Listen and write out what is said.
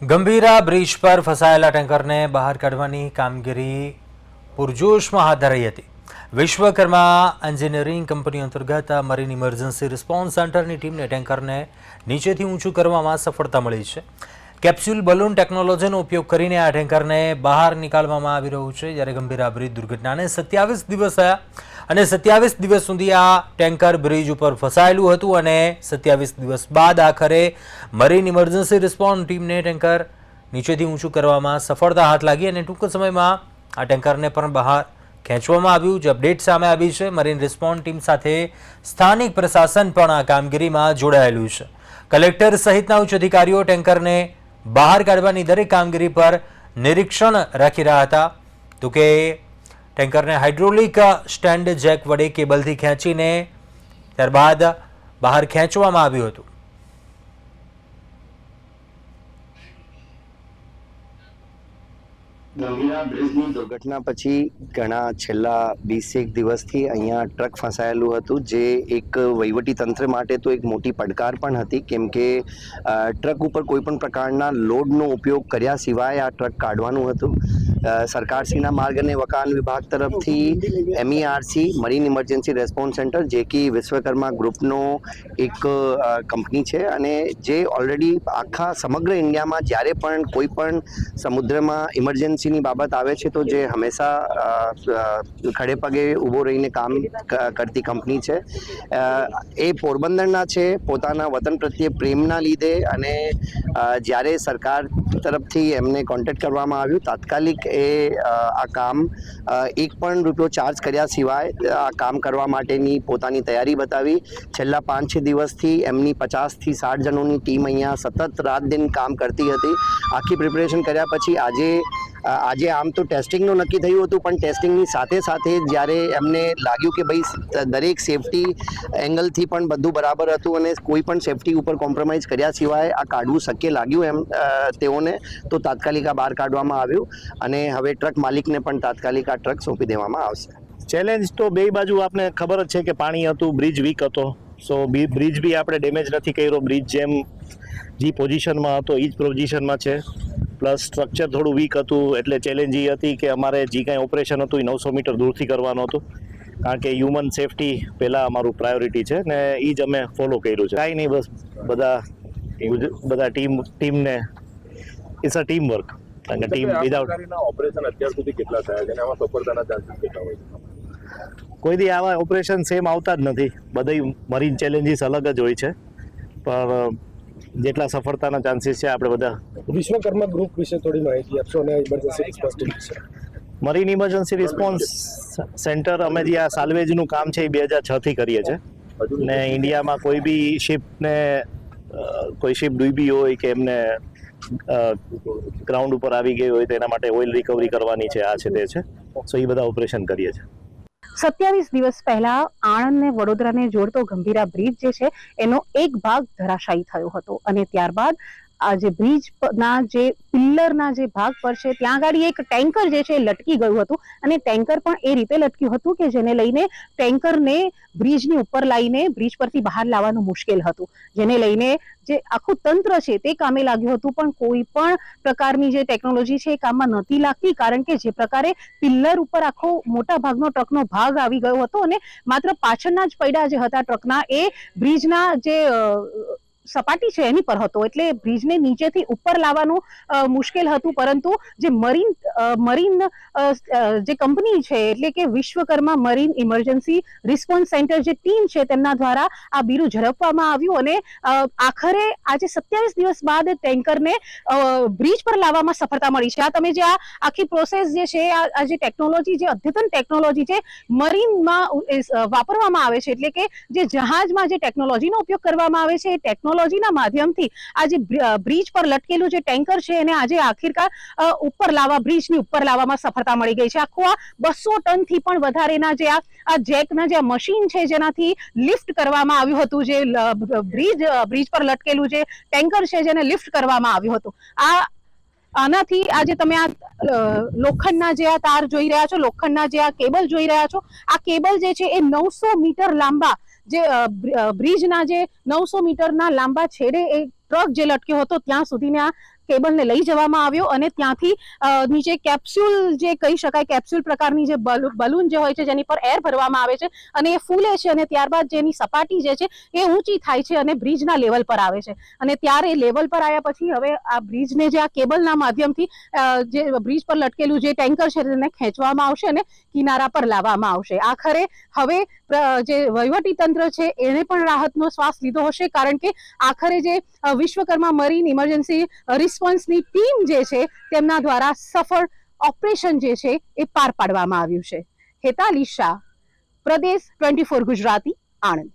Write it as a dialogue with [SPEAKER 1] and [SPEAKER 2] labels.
[SPEAKER 1] Gambhira bridge પર ફસાયેલા ટેન્કરને બહાર કાઢવાની કામગીરી પૂરજોશમાં હાથ ધરાઈ હતી. વિશ્વકર્મા એન્જિનિયરિંગ કંપની અંતર્ગત મરીન ઇમરજન્સી રિસ્પોન્સ સેન્ટરની ટીમને ટેન્કરને નીચેથી ઊંચું કરવામાં સફળતા મળી છે. કેપ્સ્યુલ બલૂન ટેકનોલોજીનો ઉપયોગ કરીને આ ટેન્કરને બહાર નીકાળવામાં આવી રહ્યું છે. જ્યારે ગંભીરા બ્રિજ દુર્ઘટનાને 27 દિવસ થયા અને 27 દિવસ સુધી આ ટેન્કર બ્રિજ ઉપર ફસાયેલું હતું અને 27 દિવસ બાદ આખરે મરીન ઇમરજન્સી રિસ્પોન્સ ટીમને ટેન્કર નીચેથી ઊંચું કરવામાં સફળતા હાથ લાગી અને ટૂંક સમયમાં આ ટેન્કરને પણ બહાર ખેંચવામાં આવ્યું. જે અપડેટ સામે આવી છે, મરીન રિસ્પોન્સ ટીમ સાથે સ્થાનિક પ્રશાસન પણ આ કામગીરીમાં જોડાયેલું છે. કલેક્ટર સહિતના ઉચ્ચ અધિકારીઓ ટેન્કરને બહાર કાઢવાની દરેક કામગીરી પર નિરીક્ષણ રાખી રહ્યા હતા. તો કે ટેન્કરને હાઇડ્રોલિક સ્ટેન્ડ જેક વડે કેબલથી ખેંચીને ત્યારબાદ બહાર ખેંચવામાં આવ્યું હતું.
[SPEAKER 2] ગંભીરા બ્રિજની દુર્ઘટના પછી ઘણા છેલ્લા 20 દિવસથી અહીંયા ટ્રક ફસાયેલું હતું, જે એક વહીવટી તંત્ર માટે તો એક મોટી પડકાર પણ હતી, કેમ કે ટ્રક ઉપર કોઈ પણ પ્રકારના લોડનો ઉપયોગ કર્યા સિવાય આ ટ્રક કાઢવાનું હતું. સરકારશ્રીના માર્ગ અને વકાન વિભાગ તરફથી MERC marine emergency response centre, જે કે વિશ્વકર્મા ગ્રુપનો એક કંપની છે અને જે ઓલરેડી આખા સમગ્ર ઇન્ડિયામાં જ્યારે પણ કોઈ પણ સમુદ્રમાં ઇમરજન્સીની બાબત આવે છે તો જે હંમેશા ખડે પગે ઊભો રહીને કામ કરતી કંપની છે. એ પોરબંદરના છે. પોતાના વતન પ્રત્યે પ્રેમના લીધે અને જ્યારે સરકાર તરફથી એમને કોન્ટેક્ટ કરવામાં આવ્યું, તાત્કાલિક આ કામ એક પણ રૂપિયો ચાર્જ કર્યા સિવાય આ કામ કરવા માટેની પોતાની તૈયારી બતાવી. છેલ્લા 5-6 દિવસથી એમની 50 થી 60 જણોની ટીમ અહીંયા સતત રાત દિન કામ કરતી હતી. આખી પ્રિપેરેશન કર્યા પછી આજે આમ તો ટેસ્ટિંગનું નક્કી થયું હતું, પણ ટેસ્ટિંગની સાથે સાથે જ્યારે એમને લાગ્યું કે ભાઈ દરેક સેફટી એંગલથી પણ બધું બરાબર હતું અને કોઈ પણ સેફટી ઉપર કોમ્પ્રોમાઇઝ કર્યા સિવાય આ કાઢવું શક્ય લાગ્યું એમ તેઓને, તો તાત્કાલિક આ બહાર કાઢવામાં આવ્યું અને હવે ટ્રક માલિકને પણ તાત્કાલિક આ ટ્રક સોંપી દેવામાં આવશે.
[SPEAKER 3] ચેલેન્જ તો બે બાજુ આપને ખબર જ છે કે પાણી હતું, બ્રિજ વીક હતો. સો બ્રિજ બી આપણે ડેમેજ નથી કર્યો. બ્રિજ જેમ જે પોઝિશનમાં હતો એ જ પોઝિશનમાં છે. પ્લસ સ્ટ્રક્ચર થોડું વીક હતું, એટલે ચેલેન્જ એ હતી કે અમારે જે કાંઈ ઓપરેશન હતું એ 900 મીટર દૂરથી કરવાનું હતું, કારણ કે હ્યુમન સેફટી પહેલાં અમારું પ્રાયોરિટી છે ને એ જ અમે ફોલો કર્યું છે. કાંઈ નહીં, બસ બધા ટીમને ઇટ્સ અ ટીમ વર્ક. કારણ કે ટીમ વિધાઉટ
[SPEAKER 4] ઓપરેશન અત્યાર સુધી કેટલા થયા છે અને આમાં સફળતાના ચાન્સીસ કેટલા હોય છે?
[SPEAKER 3] કોઈ દી આવા ઓપરેશન સેમ આવતા જ નથી. બધી મરીન ચેલેન્જીસ અલગ જ હોય છે, પણ જેટલા સફળતાના ચાન્સીસ છે આપણે બધા.
[SPEAKER 4] વિશ્વકર્મા ગ્રુપ વિશે થોડી માહિતી આપશો અને ઇમરજન્સી રિસ્પોન્સ ટીમ વિશે.
[SPEAKER 3] મરીન ઇમરજન્સી રિસ્પોન્સ સેન્ટર અમે જે આ સાલ્વેજનું કામ છે એ 2006થી કરીએ છીએ ને ઇન્ડિયામાં કોઈ બી શિપને કોઈ શિપ ડૂબી હોય કે એમને ગ્રાઉન્ડ ઉપર આવી ગઈ હોય તો એના માટે ઓઇલ રિકવરી કરવાની છે, આ છે તે છે. સો એ બધા ઓપરેશન કરીએ છીએ.
[SPEAKER 5] 27 દિવસ પહેલા આણંદ ને વડોદરાને જોડતો ગંભીરા બ્રિજ જે છે એનો એક ભાગ ધરાશાયી થયો હતો અને ત્યારબાદ આ જે બ્રિજના જે પિલ્લરના જે ભાગ પર છે ત્યાં આગળ એક ટેન્કર જે છે લટકી ગયું હતું અને ટેન્કર પણ એ રીતે લટક્યું હતું કે જેને લઈને ટેન્કરને બ્રિજની ઉપર લાવીને બ્રિજ પરથી બહાર લાવવાનું મુશ્કેલ હતું, જેને લઈને જે આખું તંત્ર છે તે કામે લાગ્યું હતું, પણ કોઈ પણ પ્રકારની જે ટેકનોલોજી છે એ કામમાં નહોતી લાગતી, કારણ કે જે પ્રકારે પિલ્લર ઉપર આખો મોટા ભાગનો ટ્રકનો ભાગ આવી ગયો હતો અને માત્ર પાછળના જ પૈડા જે હતા ટ્રકના એ બ્રિજના જે સપાટી છે એની પર હતો, એટલે બ્રિજને નીચેથી ઉપર લાવવાનું મુશ્કેલ હતું. પરંતુ જે મરીન જે કંપની છે એટલે કે Vishwakarma marine emergency response centre જે ટીમ છે તેમના દ્વારા આ બીરું ઝડપવામાં આવ્યું અને આખરે આજે 27 દિવસ બાદ ટેન્કરને બ્રિજ પર લાવવામાં સફળતા મળી છે. આ તમે જે આ આખી પ્રોસેસ જે છે, આ જે ટેકનોલોજી, જે અદ્યતન ટેકનોલોજી છે મરીનમાં વાપરવામાં આવે છે, એટલે કે જે જહાજમાં જે ટેકનોલોજીનો ઉપયોગ કરવામાં આવે છે એ ટેકનોલોજીના માધ્યમથી આ જે બ્રિજ પર લટકેલું જે ટેન્કર છે એને આજે આખિરકાર ઉપર લાવવા, બ્રિજની ઉપર લાવવામાં સફળતા મળી ગઈ છે. આખું આ 200 ટનથી પણ વધારેના જે આ જેકના જે મશીન છે જેનાથી લિફ્ટ કરવામાં આવ્યું હતું, જે બ્રિજ પર લટકેલું જે ટેન્કર છે જેને લિફ્ટ કરવામાં આવ્યું હતું. આનાથી આજે તમે આ લોખંડના જે આ તાર જોઈ રહ્યા છો, લોખંડના જે આ કેબલ જોઈ રહ્યા છો, આ કેબલ જે છે એ 900 મીટર લાંબા, જે બ્રિજના જે 900 મીટરના લાંબા છેડે એ ટ્રક જે લટક્યો હતો ત્યાં સુધીના કેબલને લઈ જવામાં આવ્યો અને ત્યાંથી નીચે કેપ્સ્યુલ જે કહી શકાય કેપ્સ્યુલ પ્રકારની જે બલૂન જે હોય છે જેની પર એર ભરવામાં આવે છે અને એ ફૂલે છે અને ત્યારબાદ જેની સપાટી જે છે એ ઊંચી થાય છે અને બ્રિજના લેવલ પર આવે છે અને ત્યારે લેવલ પર આવ્યા પછી હવે આ બ્રિજને જે આ કેબલના માધ્યમથી જે બ્રિજ પર લટકેલું જે ટેન્કર છે તેને ખેંચવામાં આવશે અને કિનારા પર લાવવામાં આવશે. આખરે હવે જે વહીવટી તંત્ર છે એને પણ રાહતનો શ્વાસ લીધો હશે, કારણ કે આખરે જે વિશ્વકર્મા મરીન ઇમરજન્સી રિસ્પોન્સની ટીમ જે છે તેમના દ્વારા સફળ ઓપરેશન જે છે એ પાર પાડવામાં આવ્યું છે. હેતાલી શાહ, પ્રદેશ 24 ગુજરાતી, આણંદ.